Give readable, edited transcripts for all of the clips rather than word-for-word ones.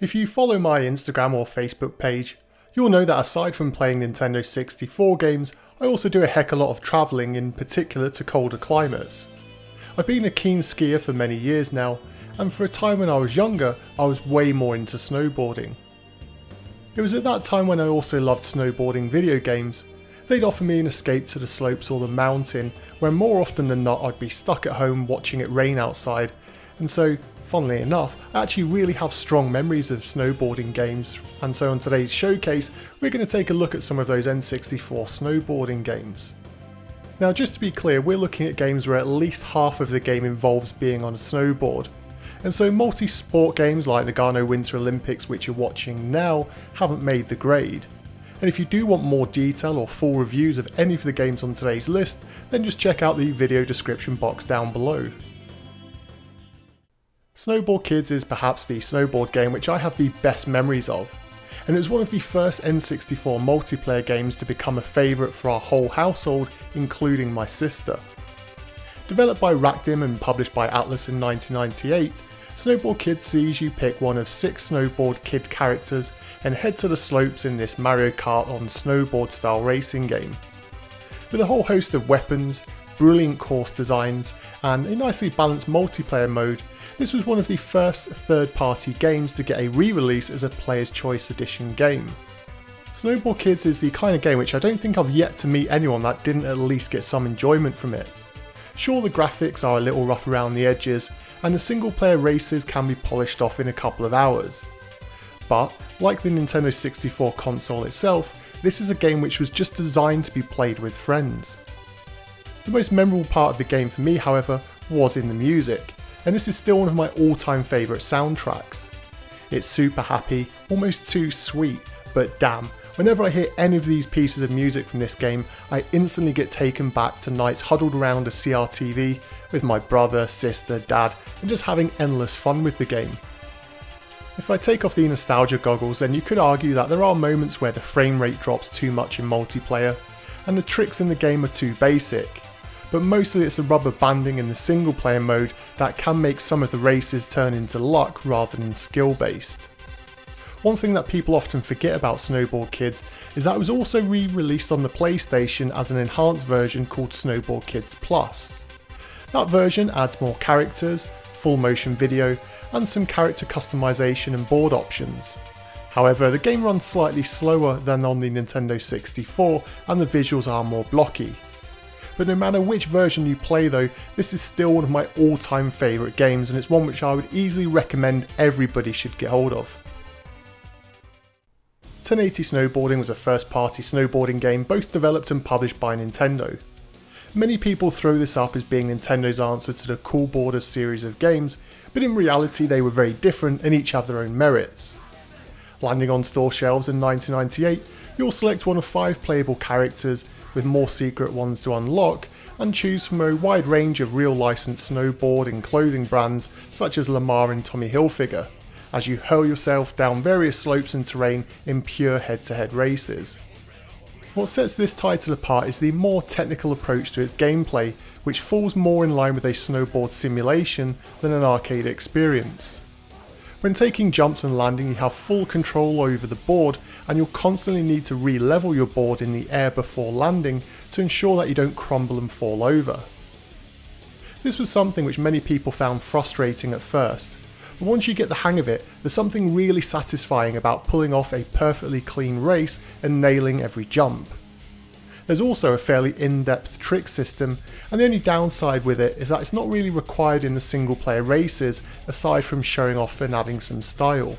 If you follow my Instagram or Facebook page, you'll know that aside from playing Nintendo 64 games, I also do a heck of a lot of travelling, in particular to colder climates. I've been a keen skier for many years now, and for a time when I was younger, I was way more into snowboarding. It was at that time when I also loved snowboarding video games. They'd offer me an escape to the slopes or the mountain, where more often than not I'd be stuck at home watching it rain outside, and so, funnily enough, I actually really have strong memories of snowboarding games, and so on today's showcase we're going to take a look at some of those N64 snowboarding games. Now just to be clear, we're looking at games where at least half of the game involves being on a snowboard, and so multi-sport games like Nagano Winter Olympics, which you're watching now, haven't made the grade. And if you do want more detail or full reviews of any of the games on today's list, then just check out the video description box down below. Snowball Kids is perhaps the snowboard game which I have the best memories of, and it was one of the first N64 multiplayer games to become a favourite for our whole household, including my sister. Developed by Rakdim and published by Atlas in 1998, Snowball Kids sees you pick one of 6 Snowboard Kid characters and head to the slopes in this Mario Kart on snowboard style racing game. With a whole host of weapons, brilliant course designs, and a nicely balanced multiplayer mode, this was one of the first third-party games to get a re-release as a Player's Choice Edition game. Snowball Kids is the kind of game which I don't think I've yet to meet anyone that didn't at least get some enjoyment from it. Sure, the graphics are a little rough around the edges, and the single-player races can be polished off in a couple of hours. But, like the Nintendo 64 console itself, this is a game which was just designed to be played with friends. The most memorable part of the game for me, however, was in the music, and this is still one of my all-time favourite soundtracks. It's super happy, almost too sweet, but damn, whenever I hear any of these pieces of music from this game, I instantly get taken back to nights huddled around a CRTV with my brother, sister, dad, and just having endless fun with the game. If I take off the nostalgia goggles, then you could argue that there are moments where the frame rate drops too much in multiplayer, and the tricks in the game are too basic. But mostly it's the rubber banding in the single player mode that can make some of the races turn into luck rather than skill based. One thing that people often forget about Snowball Kids is that it was also re-released on the PlayStation as an enhanced version called Snowball Kids Plus. That version adds more characters, full motion video, and some character customization and board options. However, the game runs slightly slower than on the Nintendo 64 and the visuals are more blocky. But no matter which version you play though, this is still one of my all-time favourite games, and it's one which I would easily recommend everybody should get hold of. 1080 Snowboarding was a first-party snowboarding game both developed and published by Nintendo. Many people throw this up as being Nintendo's answer to the Cool Borders series of games, but in reality they were very different and each have their own merits. Landing on store shelves in 1998, you'll select one of 5 playable characters, with more secret ones to unlock, and choose from a wide range of real licensed snowboard and clothing brands such as Lamar and Tommy Hilfiger, as you hurl yourself down various slopes and terrain in pure head-to-head races. What sets this title apart is the more technical approach to its gameplay, which falls more in line with a snowboard simulation than an arcade experience. When taking jumps and landing, you have full control over the board, and you'll constantly need to re-level your board in the air before landing to ensure that you don't crumble and fall over. This was something which many people found frustrating at first, but once you get the hang of it, there's something really satisfying about pulling off a perfectly clean race and nailing every jump. There's also a fairly in-depth trick system, and the only downside with it is that it's not really required in the single player races aside from showing off and adding some style.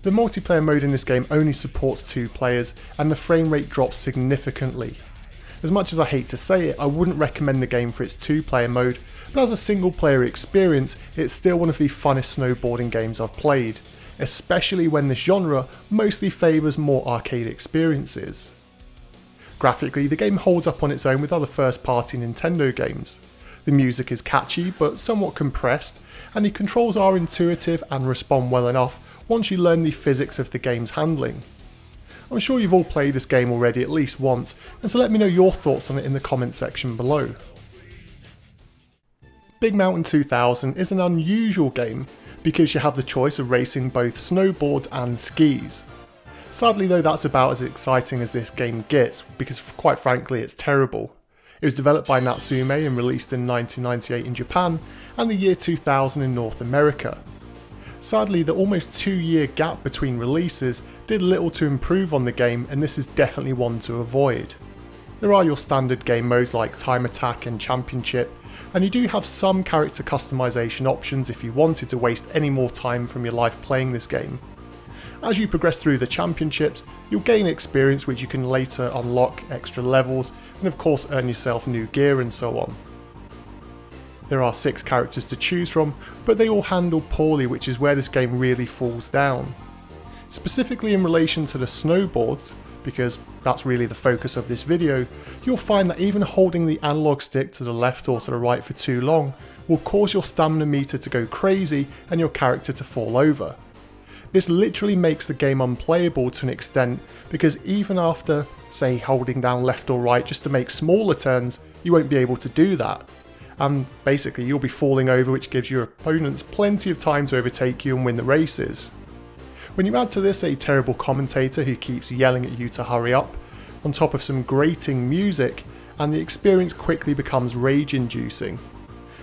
The multiplayer mode in this game only supports 2 players and the frame rate drops significantly. As much as I hate to say it, I wouldn't recommend the game for its 2-player mode, but as a single player experience it's still one of the funnest snowboarding games I've played, especially when this genre mostly favours more arcade experiences. Graphically, the game holds up on its own with other first-party Nintendo games. The music is catchy but somewhat compressed, and the controls are intuitive and respond well enough once you learn the physics of the game's handling. I'm sure you've all played this game already at least once, and so let me know your thoughts on it in the comment section below. Big Mountain 2000 is an unusual game because you have the choice of racing both snowboards and skis. Sadly though, that's about as exciting as this game gets, because quite frankly it's terrible. It was developed by Natsume and released in 1998 in Japan and the year 2000 in North America. Sadly, the almost 2-year gap between releases did little to improve on the game, and this is definitely one to avoid. There are your standard game modes like Time Attack and Championship, and you do have some character customization options if you wanted to waste any more time from your life playing this game. As you progress through the championships, you'll gain experience which you can later unlock extra levels and of course earn yourself new gear and so on. There are 6 characters to choose from, but they all handle poorly, which is where this game really falls down. Specifically in relation to the snowboards, because that's really the focus of this video, you'll find that even holding the analog stick to the left or to the right for too long will cause your stamina meter to go crazy and your character to fall over. This literally makes the game unplayable to an extent, because even after, say, holding down left or right just to make smaller turns, you won't be able to do that. And basically you'll be falling over, which gives your opponents plenty of time to overtake you and win the races. When you add to this a terrible commentator who keeps yelling at you to hurry up, on top of some grating music, and the experience quickly becomes rage-inducing.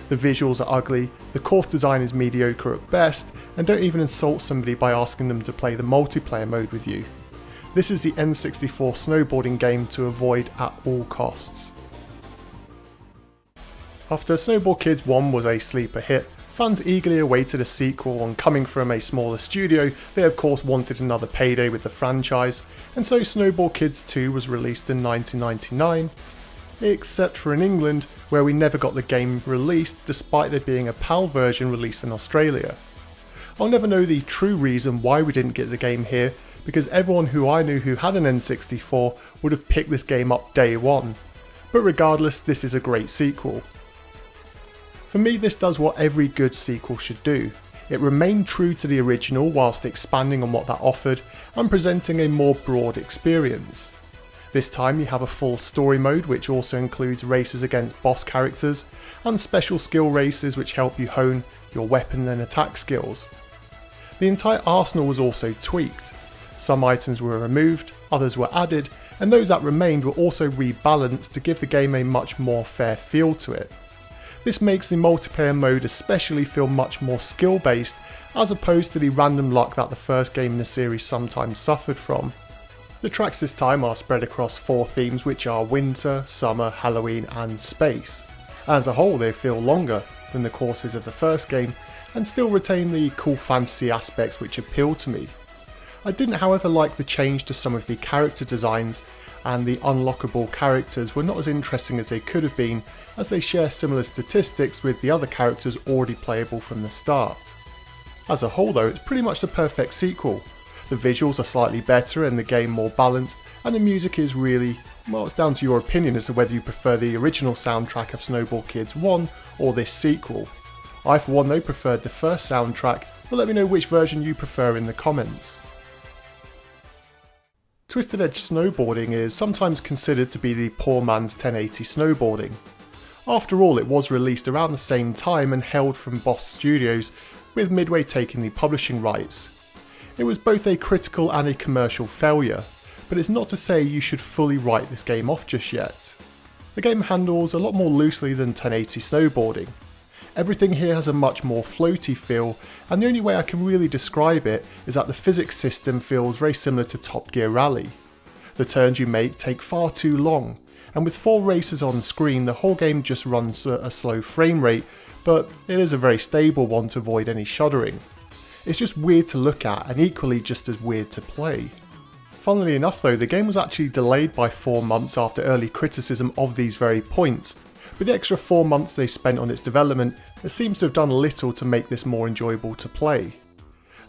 The visuals are ugly, the course design is mediocre at best, and don't even insult somebody by asking them to play the multiplayer mode with you. This is the N64 snowboarding game to avoid at all costs. After Snowball Kids 1 was a sleeper hit, fans eagerly awaited a sequel, and coming from a smaller studio, they of course wanted another payday with the franchise, and so Snowball Kids 2 was released in 1999, except for in England, where we never got the game released despite there being a PAL version released in Australia. I'll never know the true reason why we didn't get the game here, because everyone who I knew who had an N64 would have picked this game up day one. But regardless, this is a great sequel. For me, this does what every good sequel should do. It remained true to the original whilst expanding on what that offered and presenting a more broad experience. This time you have a full story mode which also includes races against boss characters and special skill races which help you hone your weapon and attack skills. The entire arsenal was also tweaked. Some items were removed, others were added, and those that remained were also rebalanced to give the game a much more fair feel to it. This makes the multiplayer mode especially feel much more skill based, as opposed to the random luck that the first game in the series sometimes suffered from. The tracks this time are spread across 4 themes, which are winter, summer, Halloween and space. As a whole they feel longer than the courses of the first game and still retain the cool fantasy aspects which appeal to me. I didn't however like the change to some of the character designs, and the unlockable characters were not as interesting as they could have been, as they share similar statistics with the other characters already playable from the start. As a whole though, it's pretty much the perfect sequel. The visuals are slightly better and the game more balanced, and the music is really, well, it's down to your opinion as to whether you prefer the original soundtrack of Snowball Kids 1 or this sequel. I for one though preferred the first soundtrack, but let me know which version you prefer in the comments. Twisted Edge Snowboarding is sometimes considered to be the poor man's 1080 snowboarding. After all, it was released around the same time and held from Boss Studios, with Midway taking the publishing rights. It was both a critical and a commercial failure, but it's not to say you should fully write this game off just yet. The game handles a lot more loosely than 1080 snowboarding. Everything here has a much more floaty feel, and the only way I can really describe it is that the physics system feels very similar to Top Gear Rally. The turns you make take far too long, and with 4 races on screen the whole game just runs at a slow frame rate, but it is a very stable one to avoid any shuddering. It's just weird to look at and equally just as weird to play. Funnily enough though, the game was actually delayed by 4 months after early criticism of these very points, but the extra 4 months they spent on its development, it seems to have done little to make this more enjoyable to play.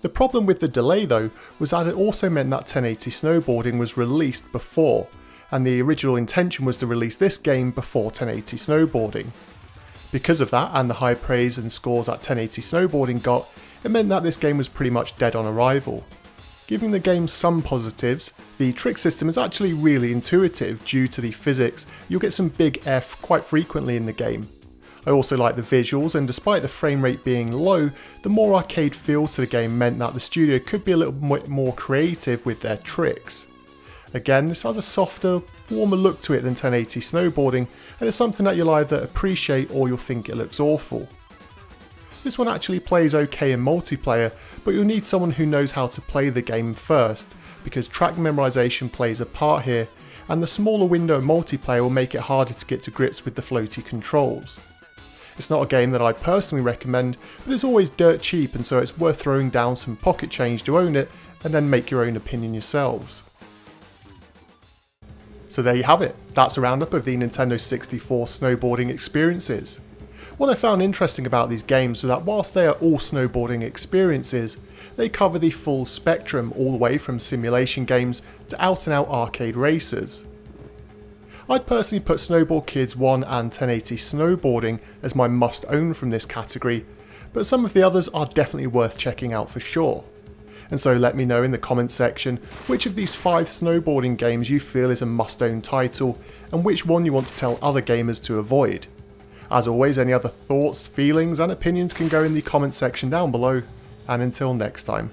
The problem with the delay though was that it also meant that 1080 snowboarding was released before, and the original intention was to release this game before 1080 snowboarding. Because of that and the high praise and scores that 1080 snowboarding got, it meant that this game was pretty much dead on arrival. Giving the game some positives, the trick system is actually really intuitive due to the physics. You'll get some big F quite frequently in the game. I also like the visuals, and despite the frame rate being low, the more arcade feel to the game meant that the studio could be a little bit more creative with their tricks. Again, this has a softer, warmer look to it than 1080 Snowboarding, and it's something that you'll either appreciate or you'll think it looks awful. This one actually plays okay in multiplayer, but you'll need someone who knows how to play the game first, because track memorization plays a part here, and the smaller window multiplayer will make it harder to get to grips with the floaty controls. It's not a game that I personally recommend, but it's always dirt cheap, and so it's worth throwing down some pocket change to own it, and then make your own opinion yourselves. So there you have it, that's a roundup of the Nintendo 64 snowboarding experiences. What I found interesting about these games is that whilst they are all snowboarding experiences, they cover the full spectrum all the way from simulation games to out and out arcade racers. I'd personally put Snowball Kids 1 and 1080 Snowboarding as my must own from this category, but some of the others are definitely worth checking out for sure. And so let me know in the comments section which of these 5 snowboarding games you feel is a must own title, and which one you want to tell other gamers to avoid. As always, any other thoughts, feelings and opinions can go in the comments section down below, and until next time.